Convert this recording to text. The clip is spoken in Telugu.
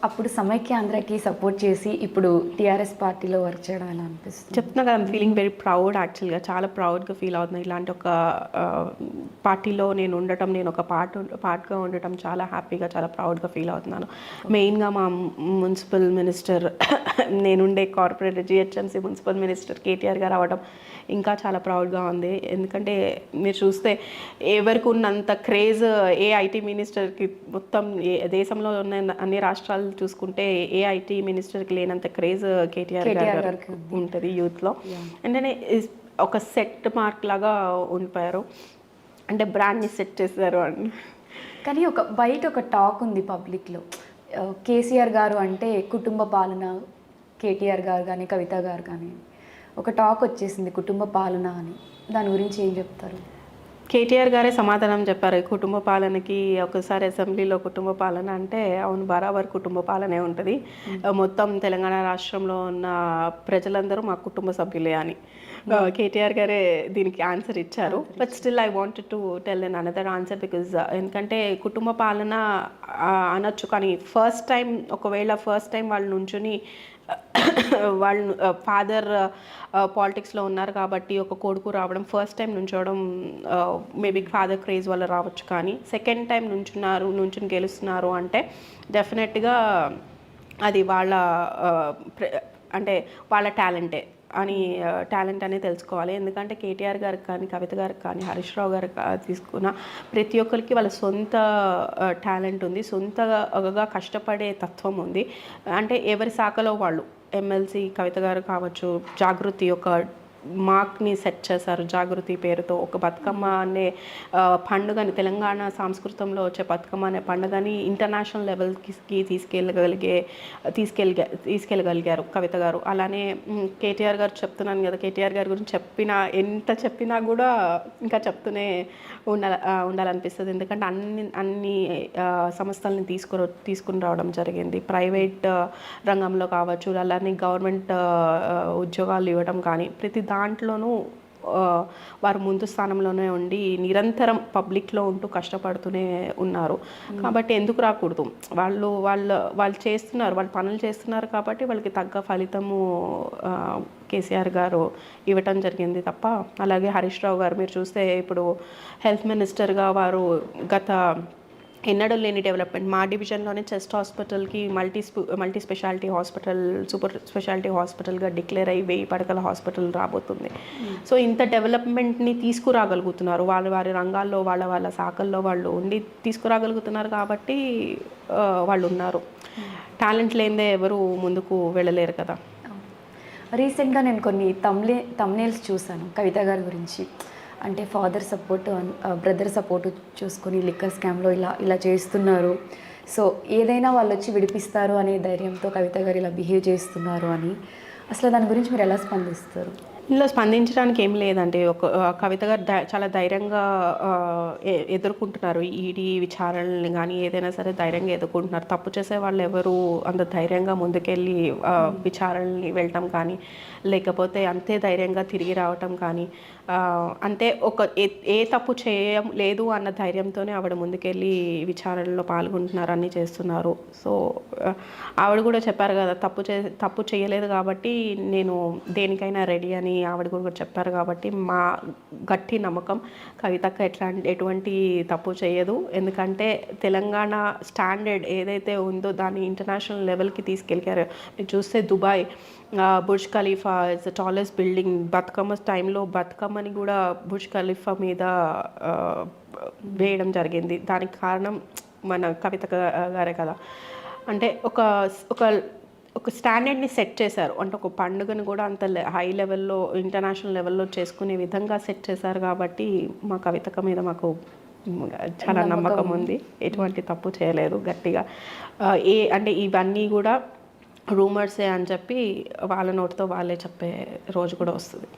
అప్పుడు సమైక్యాంధ్రకి సపోర్ట్ చేసి ఇప్పుడు టీఆర్ఎస్ పార్టీలో వర్క్ చేయడం ఎలా అనిపిస్తుంది? చెప్తున్నా కదా, ఐమ్ ఫీలింగ్ వెరీ ప్రౌడ్. యాక్చువల్గా చాలా ప్రౌడ్గా ఫీల్ అవుతున్నాను. ఇలాంటి ఒక పార్టీలో నేను ఉండటం, నేను ఒక పార్ట్గా ఉండటం చాలా హ్యాపీగా, చాలా ప్రౌడ్గా ఫీల్ అవుతున్నాను. మెయిన్గా మా మున్సిపల్ మినిస్టర్ నేనుండే corporate GHMC municipal minister KTR గారు అవ్వడం ఇంకా చాలా ప్రౌడ్గా ఉంది. ఎందుకంటే మీరు చూస్తే ఎవరికి ఉన్నంత క్రేజ్ ఏ ఐటీ మినిస్టర్కి, మొత్తం దేశంలో ఉన్న అన్ని రాష్ట్రాలు చూసుకుంటే ఏ ఐటీ మినిస్టర్కి లేనంత క్రేజ్ కేటీఆర్ గారికి ఉంటుంది యూత్లో. అంటే ఒక సెట్ మార్క్ లాగా ఉండిపోయారు, అంటే బ్రాండ్ని సెట్ చేశారు అని. కానీ బయట ఒక టాక్ ఉంది పబ్లిక్లో, కేసీఆర్ గారు అంటే కుటుంబ పాలన, కేటీఆర్ గారు కానీ కవిత గారు కానీ ఒక టాక్ వచ్చేసింది కుటుంబ పాలన అని. దాని గురించి ఏం చెప్తారు? కేటీఆర్ గారే సమాధానం చెప్పారు. కుటుంబ పాలనకి ఒకసారి అసెంబ్లీలో కుటుంబ పాలన అంటే అవును, బరాబర్ కుటుంబ పాలనే ఉంటుంది, మొత్తం తెలంగాణ రాష్ట్రంలో ఉన్న ప్రజలందరూ మా కుటుంబ సభ్యులే అని కేటీఆర్ గారే దీనికి ఆన్సర్ ఇచ్చారు. But still I wanted to tell an another answer because ఎందుకంటే కుటుంబ పాలన అనొచ్చు, కానీ ఒకవేళ ఫస్ట్ టైం వాళ్ళు నుంచుని వాళ్ళు ఫాదర్ పాలిటిక్స్లో ఉన్నారు కాబట్టి ఒక కొడుకు రావడం, ఫస్ట్ టైం నుంచోవడం మేబీ ఫాదర్ క్రేజ్ వల్ల రావచ్చు, కానీ సెకండ్ టైం నుంచుని గెలుస్తున్నారు అంటే డెఫినెట్గా అది వాళ్ళ అంటే వాళ్ళ టాలెంట్ అనేది తెలుసుకోవాలి. ఎందుకంటే కేటీఆర్ గారికి కానీ కవిత గారికి కానీ హరీష్ రావు గారికి తీసుకున్న ప్రతి ఒక్కరికి వాళ్ళ సొంత టాలెంట్ ఉంది, సొంతగా కష్టపడే తత్వం ఉంది. అంటే ఎవరి శాఖలో వాళ్ళు, ఎమ్మెల్సీ కవిత గారు కావచ్చు, జాగృతి ఒక మార్క్ని సెట్ చేశారు. జాగృతి పేరుతో ఒక బతుకమ్మ అనే పండుగని, తెలంగాణ సంస్కృతంలో వచ్చే బతుకమ్మ అనే పండుగని ఇంటర్నేషనల్ లెవెల్కి తీసుకెళ్ళగలిగారు కవిత గారు. అలానే కేటీఆర్ గారు చెప్తున్నాను కదా, కేటీఆర్ గారి గురించి ఎంత చెప్పినా కూడా ఇంకా చెప్తూనే ఉండాలనిపిస్తుంది. ఎందుకంటే అన్ని సంస్థల్ని తీసుకుని రావడం జరిగింది. ప్రైవేట్ రంగంలో కావచ్చు, అలానే గవర్నమెంట్ ఉద్యోగాలు ఇవ్వడం కానీ, ప్రతి దాంట్లోనూ వారు ముందు స్థానంలోనే ఉండి నిరంతరం పబ్లిక్లో ఉంటూ కష్టపడుతూనే ఉన్నారు. కాబట్టి ఎందుకు రాకూడదు? వాళ్ళు చేస్తున్నారు, వాళ్ళు పనులు చేస్తున్నారు కాబట్టి వాళ్ళకి తగ్గ ఫలితము కేసీఆర్ గారు ఇవ్వటం జరిగింది తప్ప. అలాగే హరీష్ రావు గారు మీరు చూస్తే ఇప్పుడు హెల్త్ మినిస్టర్గా వారు గత ఎన్నడూ లేని డెవలప్మెంట్, మా డివిజన్లోనే చెస్ట్ హాస్పిటల్కి multi speciality hospital, super speciality హాస్పిటల్గా డిక్లేర్ అయ్యి 1000 పడకల హాస్పిటల్ రాబోతుంది. సో ఇంత డెవలప్మెంట్ని తీసుకురాగలుగుతున్నారు, వారి రంగాల్లో వాళ్ళ శాఖల్లో వాళ్ళు ఉండి తీసుకురాగలుగుతున్నారు కాబట్టి వాళ్ళు ఉన్నారు. టాలెంట్ లేనిదే ఎవరు ముందుకు వెళ్ళలేరు కదా. రీసెంట్గా నేను కొన్ని తమ్నేల్స్ చూశాను కవిత గారి గురించి. అంటే ఫాదర్ సపోర్ట్, బ్రదర్ సపోర్ట్ చూసుకొని లిక్కర్ స్కామ్లో ఇలా చేస్తున్నారు, సో ఏదైనా వాళ్ళు వచ్చి విడిపిస్తారు అనే ధైర్యంతో కవిత గారు ఇలా బిహేవ్ చేస్తున్నారు అని. అసలు దాని గురించి మీరు ఎలా స్పందిస్తారు? ఇందులో స్పందించడానికి ఏం లేదండి. కవిత గారు చాలా ధైర్యంగా ఎదుర్కొంటున్నారు ఈడీ విచారణని కానీ, ఏదైనా సరే ధైర్యంగా ఎదుర్కొంటున్నారు. తప్పు చేసే వాళ్ళు ఎవరు అంత ధైర్యంగా ముందుకెళ్ళి విచారణని వెళ్ళటం కానీ, లేకపోతే అంతే ధైర్యంగా తిరిగి రావటం కానీ, అంటే ఏ తప్పు చేయలేదు అన్న ధైర్యంతోనే ఆవిడ ముందుకెళ్ళి విచారణలో పాల్గొంటున్నారు, అన్నీ చేస్తున్నారు. సో ఆవిడ కూడా చెప్పారు కదా, తప్పు చేయలేదు కాబట్టి నేను దేనికైనా రెడీ అని ఆవిడ కూడా చెప్పారు. కాబట్టి మా గట్టి నమ్మకం కవితక్క ఎటువంటి తప్పు చేయదు. ఎందుకంటే తెలంగాణ స్టాండర్డ్ ఏదైతే ఉందో దాన్ని ఇంటర్నేషనల్ లెవెల్కి తీసుకెళ్ళారు. మీరు చూస్తే Dubai Burj Khalifa is the tallest building. Bathukamma టైంలో బతుకమ్మని కూడా బుర్జ్ ఖలీఫా మీద వేయడం జరిగింది. దానికి కారణం మన కవిత గారే కదా. అంటే ఒక స్టాండర్డ్ని సెట్ చేశారు. అంటే ఒక పండుగను కూడా అంత హై లెవెల్లో, ఇంటర్నేషనల్ లెవెల్లో చేసుకునే విధంగా సెట్ చేశారు. కాబట్టి మా కవితక మీద మాకు చాలా నమ్మకం ఉంది. ఎటువంటి తప్పు చేయలేదు గట్టిగా. అంటే ఇవన్నీ కూడా రూమర్సే అని చెప్పి వాళ్ళ నోటితో వాళ్ళే చెప్పే రోజు కూడా వస్తుంది.